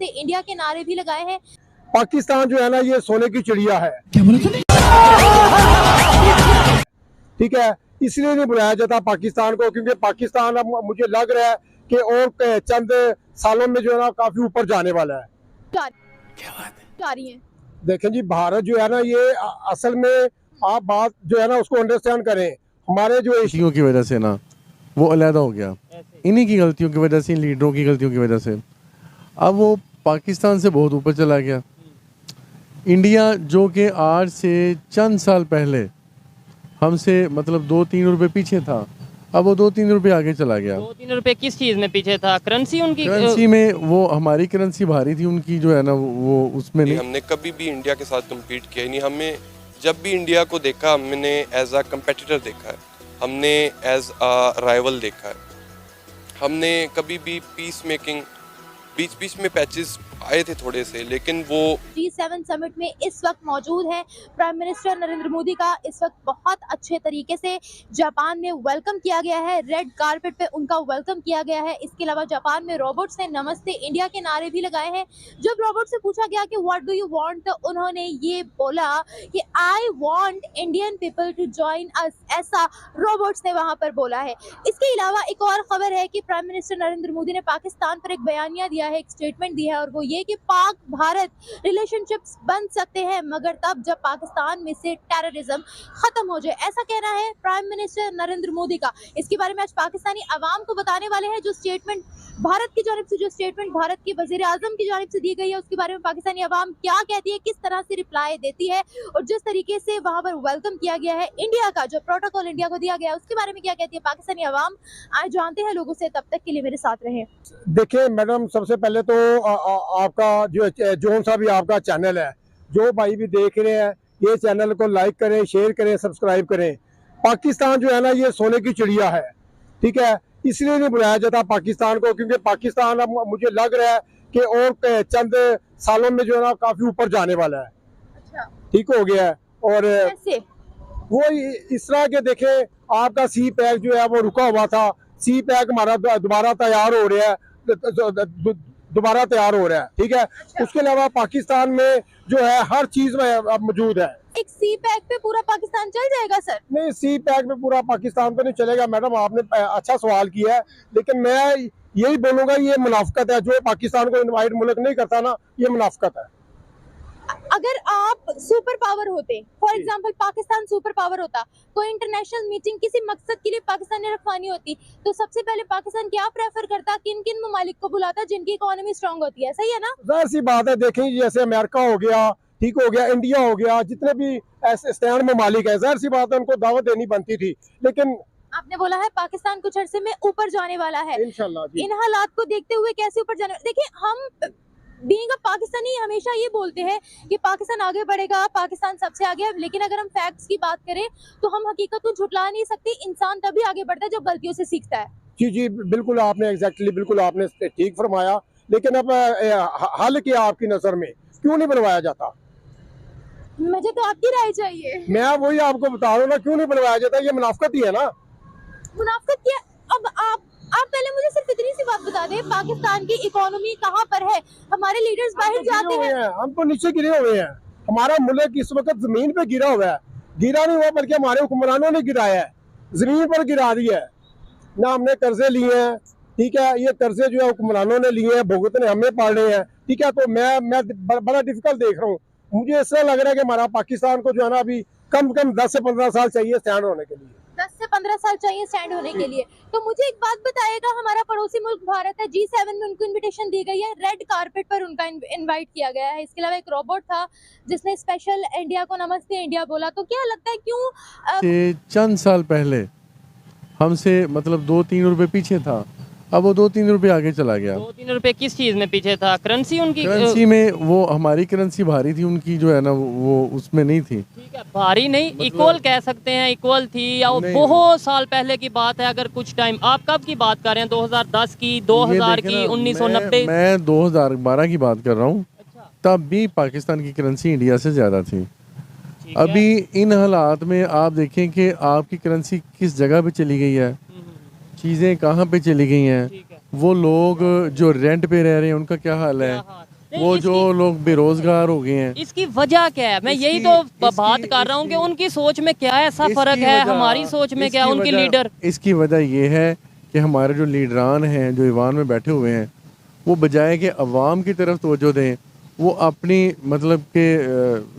नमस्ते इंडिया के नारे भी लगाए हैं। पाकिस्तान जो है ना ये सोने की चिड़िया है, क्या बोला तूने? ठीक है। इसलिए नहीं बुलाया जाता पाकिस्तान को, क्योंकि पाकिस्तान अब मुझे लग रहा है कि और चंद सालों में जो है ना काफी ऊपर जाने वाला है। क्या बात है? जा रही हैं। देखें जी, भारत जो है ना ये असल में आप बात जो है ना उसको अंडरस्टैंड करें। हमारे जो गलतियों की वजह से ना वो अलहदा हो गया, इन्हीं की गलतियों की वजह से, इन लीडरों की गलतियों की वजह से अब वो पाकिस्तान से बहुत ऊपर चला गया। इंडिया जो कि आज से चंद साल पहले हमसे मतलब 2-3 रुपए पीछे था, अब वो 2-3 रुपए आगे चला गया। 2-3 रुपए किस चीज़ में पीछे था? करेंसी उनकी करेंसी में वो हमारी करेंसी भारी थी, उनकी जो है ना वो उसमें नहीं। हमने कभी भी इंडिया के साथ कम्पीट किया ही नहीं। हमें जब भी इंडिया को देखा हमने एज अ कम्पेटिटर देखा है, हमने एज अ राइवल देखा है। हमने कभी भी पीस मेकिंग, बीच बीच में पैचेस आए थे थोड़े से, लेकिन वो G7 समिट में इस वक्त मौजूद है। प्राइम मिनिस्टर नरेंद्र मोदी का इस वक्त बहुत अच्छे तरीके से जापान में वेलकम किया गया है, रेड कारपेट पे उनका वेलकम किया गया है। इसके अलावा जापान में रोबोट्स ने नमस्ते इंडिया के नारे भी लगाए हैं। जब रोबोट से पूछा गया कि व्हाट डू यू वांट, तो उन्होंने ये बोला कि I want Indian people to join us, ऐसा रोबोट्स ने वहां पर बोला है। इसके अलावा एक और खबर है कि प्राइम मिनिस्टर नरेंद्र मोदी ने पाकिस्तान पर एक बयानिया दिया है, एक स्टेटमेंट दिया है, और वो ये कि पाक भारत रिलेशनशिप्स बन सकते हैं मगर तब जब पाकिस्तान में से टेररिज्म खत्म हो जाए, ऐसा कहना है प्राइम मिनिस्टर नरेंद्र मोदी का। इसके बारे में आज पाकिस्तानी अवाम को बताने वाले हैं। जो स्टेटमेंट भारत की जानिब से, जो स्टेटमेंट भारत के वजीर आजम की जानिब से दी गई है, उसके बारे में पाकिस्तानी अवाम क्या कहती है, किस तरह से रिप्लाई देती है, और जिस तरीके से वहां पर वेलकम किया गया है इंडिया का, जो प्रोटोकॉल इंडिया को दिया गया है, उसके बारे में क्या कहती है पाकिस्तानी अवाम, आज जानते हैं लोगों से। तब तक के लिए मेरे साथ रहें। देखिए मैडम, सबसे पहले तो आपका जो सा भी आपका चैनल है, जो भाई भी देख रहे हैं, ये चैनल को लाइक करें, शेयर करें, सब्सक्राइब करें। पाकिस्तान जो है ना ये सोने की चिड़िया है, ठीक है। इसलिए नहीं बुलाया जाता पाकिस्तान को, क्योंकि पाकिस्तान अब मुझे लग रहा है कि और चंद सालों में जो है ना काफी ऊपर जाने वाला है। अच्छा, ठीक हो गया है। और कैसे? वो इस तरह के देखे, आपका सी पैक जो है वो रुका हुआ था, सी पैक हमारा दोबारा तैयार हो रहा है, दोबारा तैयार हो रहा है, ठीक है। उसके अलावा पाकिस्तान में जो है हर चीज में मौजूद है। एक सी पैक पे पूरा पाकिस्तान चल जाएगा सर? नहीं, सी पैक में पूरा पाकिस्तान तो नहीं चलेगा मैडम, आपने अच्छा सवाल किया है, लेकिन मैं यही बोलूंगा ये मुनाफिकत है। जो पाकिस्तान को इनवाइट मुल्क नहीं करता ना, ये मुनाफिकत है। अगर आप सुपर पावर होते, for example Pakistan super power होता, कोई इंटरनेशनल मीटिंग किसी मकसद के लिए पाकिस्तान ने रखवानी होती, तो सबसे पहले पाकिस्तान क्या प्रेफर करता, किन किन ममालिक को बुलाता जिनकी इकोनॉमी स्ट्रांग होती है? सही है ना? जाहिर सी बात है, देखें जैसे अमेरिका हो गया, ठीक हो गया, इंडिया हो गया, जितने भी ऐसे स्टैंड ममालिक है, जाहिर सी बात है उनको दावत देनी बनती थी। लेकिन आपने बोला है पाकिस्तान कुछ अरसे में ऊपर जाने वाला है, इंशाल्लाह जी। इन हालात को देखते हुए कैसे ऊपर जाने? देखिए, हम बीइंग अ पाकिस्तानी हमेशा ये बोलते हैं कि पाकिस्तान आगे बढ़ेगा, पाकिस्तान सबसे आगे है, लेकिन अगर हम फैक्ट्स की बात करें तो हम हकीकत को झुटला नहीं सकते। इंसान तभी आगे बढ़ता है जब गलतियों से सीखता है। जी जी, बिल्कुल आपने एग्जैक्टली बिल्कुल आपने ठीक फरमाया। लेकिन अब हल क्या आपकी नजर में, क्यों नहीं बनवाया जाता? मुझे तो आपकी राय चाहिए। मैं वही आपको बता रहा हूँ ना, क्यों नहीं बनवाया जाता? ये मुनाफिकत ही है ना। मुनाफिकत क्या? अब आप पहले मुझे सिर्फ इतनी सी बात बता दें, पाकिस्तान की इकोनॉमी कहाँ पर है? हमारे लीडर्स बाहर जाते हैं, हम तो नीचे गिरे हुए हैं। हमारा मुल्क इस वक्त जमीन पे गिरा हुआ है। गिरा नहीं हुआ बल्कि हमारे हुक्मरानों ने गिराया है, जमीन पर गिरा दिया है ना। हमने कर्जे लिए हैं, ठीक है, ये कर्जे जो है हुक्मरानों ने लिए हैं, भुगतने हमें पड़ रहे हैं, ठीक है। तो मैं बड़ा डिफिकल्ट देख रहा हूँ। मुझे ऐसा लग रहा है कि हमारा पाकिस्तान को जो है ना अभी कम से कम 10 से 15 साल चाहिए स्टैंड होने के लिए। 10 से 15 साल चाहिए स्टैंड होने के लिए। तो मुझे एक बात बताइएगा, हमारा पड़ोसी मुल्क भारत है, G7 में उनको इनविटेशन दी गई है, रेड कारपेट पर उनका इनवाइट किया गया है। इसके अलावा एक रोबोट था जिसने स्पेशल इंडिया को नमस्ते इंडिया बोला। तो क्या लगता है क्यों चंद साल पहले हमसे मतलब 2-3 रुपए पीछे था, अब वो 2-3 रुपए आगे चला गया। 2-3 रुपए किस चीज़ में पीछे था? करेंसी उनकी करेंसी में वो हमारी करेंसी भारी थी, उनकी जो है ना वो उसमें नहीं थी। ठीक है, भारी नहीं, इक्वल कह सकते हैं, इक्वल थी, या वो बहुत साल पहले की बात है। अगर कुछ टाइम, आप कब की बात कर रहे हैं? 2010 की, 2000 की, 1990? मैं 2012 की बात कर रहा हूँ। तब भी पाकिस्तान की करेंसी इंडिया से ज़्यादा थी। अभी इन हालात में आप देखें कि आपकी करेंसी किस जगह पे चली गई है, चीज़ें कहाँ पे चली गई हैं। वो लोग जो रेंट पे रह रहे हैं उनका क्या हाल है, वो जो लोग बेरोजगार हो गए हैं, इसकी वजह क्या है? मैं यही तो बात कर रहा हूँ कि उनकी सोच में क्या ऐसा फर्क है, हमारी सोच में क्या, उनकी लीडर। इसकी वजह ये है कि हमारे जो लीडरान हैं जो ईवान में बैठे हुए हैं, वो बजाय कि अवाम की तरफ तवज्जो दें, वो अपनी मतलब के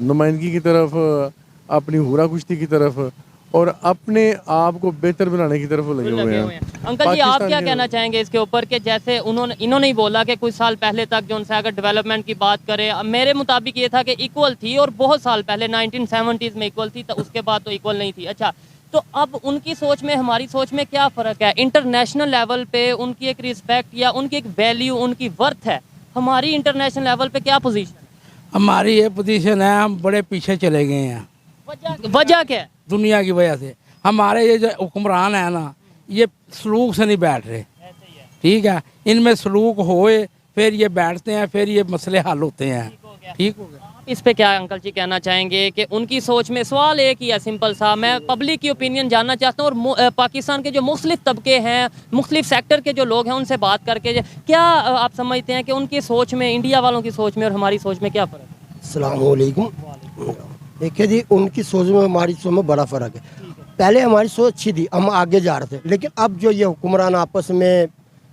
नुमाइंदगी की तरफ, अपनी हुरा कुश्ती की तरफ और अपने आप को बेहतर बनाने की तरफ लगे हुए हैं। अंकल जी, आप क्या कहना चाहेंगे इसके ऊपर कि जैसे इन्होंने ही बोला कि कुछ साल पहले तक जो उनसे अगर डेवलपमेंट की बात करें, मेरे मुताबिक ये था कि इक्वल थी और बहुत साल पहले 1970s में इक्वल थी, तो उसके बाद तो इक्वल नहीं थी। अच्छा, तो अब उनकी सोच में हमारी सोच में क्या फ़र्क है? इंटरनेशनल लेवल पे उनकी एक रिस्पेक्ट या उनकी एक वैल्यू, उनकी वर्थ है, हमारी इंटरनेशनल लेवल पे क्या पोजीशन है? हमारी ये पोजीशन है, हम बड़े पीछे चले गए हैं। वजह क्या है? दुनिया की वजह से हमारे ये जो हुक्मरान है ना, ये सलूक से नहीं बैठ रहे। ठीक है, इनमें सलूक होए फिर ये बैठते हैं, फिर ये मसले हल होते हैं। ठीक हो गया। इस पे क्या अंकल जी कहना चाहेंगे कि उनकी सोच में? सवाल एक ही है, सिंपल सा, मैं पब्लिक की ओपिनियन जानना चाहता हूँ और पाकिस्तान के जो मुख्तलिफ तबके हैं, मुख्तलिफ सेक्टर के जो लोग हैं, उनसे बात करके क्या आप समझते हैं कि उनकी सोच में, इंडिया वालों की सोच में और हमारी सोच में क्या फ़र्क है? अस्सलाम वालेकुम। देखिए जी, उनकी सोच में हमारी सोच में बड़ा फ़र्क है। पहले हमारी सोच अच्छी थी, हम आगे जा रहे थे, लेकिन अब जो ये हुक्मरान आपस में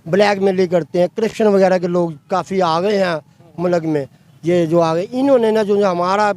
ब्लैक मेलिंग करते हैं, करप्शन वगैरह के लोग काफ़ी आ गए हैं मुल्क में, ये जो आ गए, इन्होंने ना जो हमारा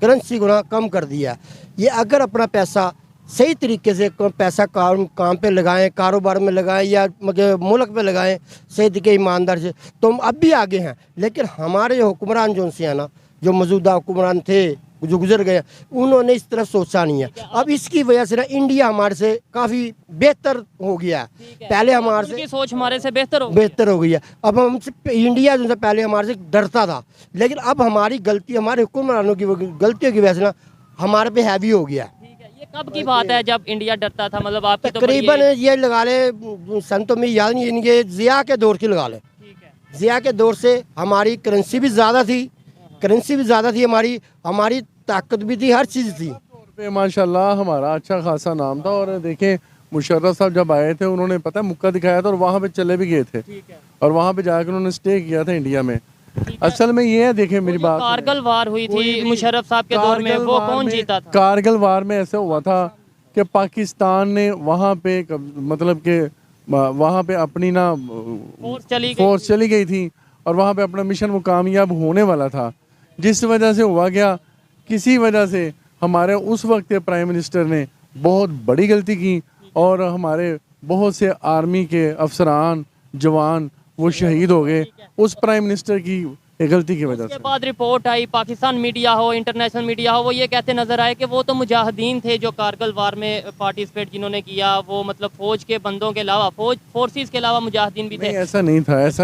करेंसी को ना कम कर दिया। ये अगर अपना पैसा सही तरीके से पैसा काम पे लगाएं, कारोबार में लगाएं या मुल्क पे लगाएं सही तरीके ईमानदार से, तो हम अब भी आगे हैं। लेकिन हमारे हुक्मरान जो उनसे हैं ना, जो मौजूदा हुक्मरान थे जो गुजर गए, उन्होंने इस तरह सोचा नहीं है। अब इसकी वजह से ना इंडिया हमारे से काफ़ी बेहतर हो गया है। पहले हमारे से सोच हमारे से बेहतर हो गई है। अब हमसे इंडिया जो पहले हमारे से डरता था, लेकिन अब हमारी गलती, हमारे हुक्मरानों की गलतियों की वजह से ना हमारे पे हैवी हो गया। ये कब की बात है जब इंडिया डरता था? मतलब आपकी तकरीबन ये लगा ले, सन तो मुझे याद नहीं, इनके ज़िया के दौर की लगा ले। ज़िया के दौर से हमारी करेंसी भी ज़्यादा थी, हमारी ताकत भी थी, हर चीज़ थी। माशाल्लाह हमारा अच्छा खासा नाम था। और देखें, मुशर्रफ साहब जब आए थे, उन्होंने पता है मुक्का दिखाया था और वहाँ पे चले भी गए थे, और वहाँ पे जाकर उन्होंने स्टे किया था इंडिया में। असल में ये है, देखें मेरी बात, कारगिल वार हुई थी मुशर्रफ साहब के दौर में, वो कौन जीता था? कारगिल वार में ऐसे हुआ था कि पाकिस्तान ने वहाँ पे मतलब के वहाँ पे अपनी ना फोर्स चली गई थी और वहाँ पे अपना मिशन वो कामयाब होने वाला था, जिस वजह से हुआ क्या, किसी वजह से हमारे उस वक्त के प्राइम मिनिस्टर ने बहुत बड़ी गलती की और हमारे बहुत से आर्मी के अफसरान, जवान वो शहीद हो गए उस प्राइम मिनिस्टर की गलती की वजह से। उसके बाद रिपोर्ट आई, पाकिस्तान मीडिया हो, इंटरनेशनल मीडिया हो, वो ये कहते नजर आए कि वो तो मुजाहिदीन थे जो कारगिल वार में पार्टिसिपेट जिन्होंने किया, वो मतलब फौज के बंदों के अलावा, फोर्सेस के अलावा मुजाहिदीन भी थे। ऐसा नहीं था, ऐसा